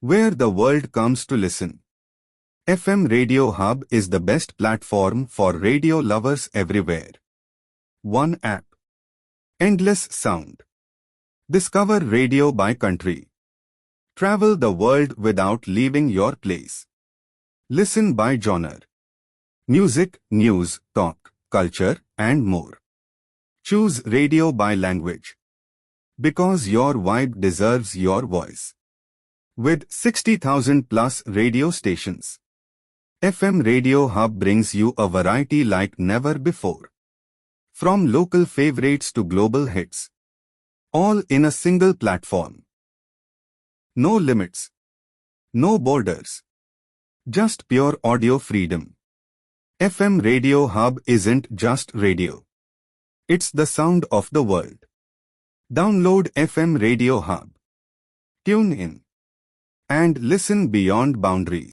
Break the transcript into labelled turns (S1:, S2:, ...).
S1: where the world comes to listen. FM Radio Hub is the best platform for radio lovers everywhere. One app. Endless sound. Discover radio by country. Travel the world without leaving your place. Listen by genre. Music, news, talk, culture, and more. Choose radio by language. Because your vibe deserves your voice. With 60,000 plus radio stations, FM Radio Hub brings you a variety like never before. From local favorites to global hits, all in a single platform. No limits, no borders, just pure audio freedom. FM Radio Hub isn't just radio. It's the sound of the world. Download FM Radio Hub. Tune in and listen beyond boundaries.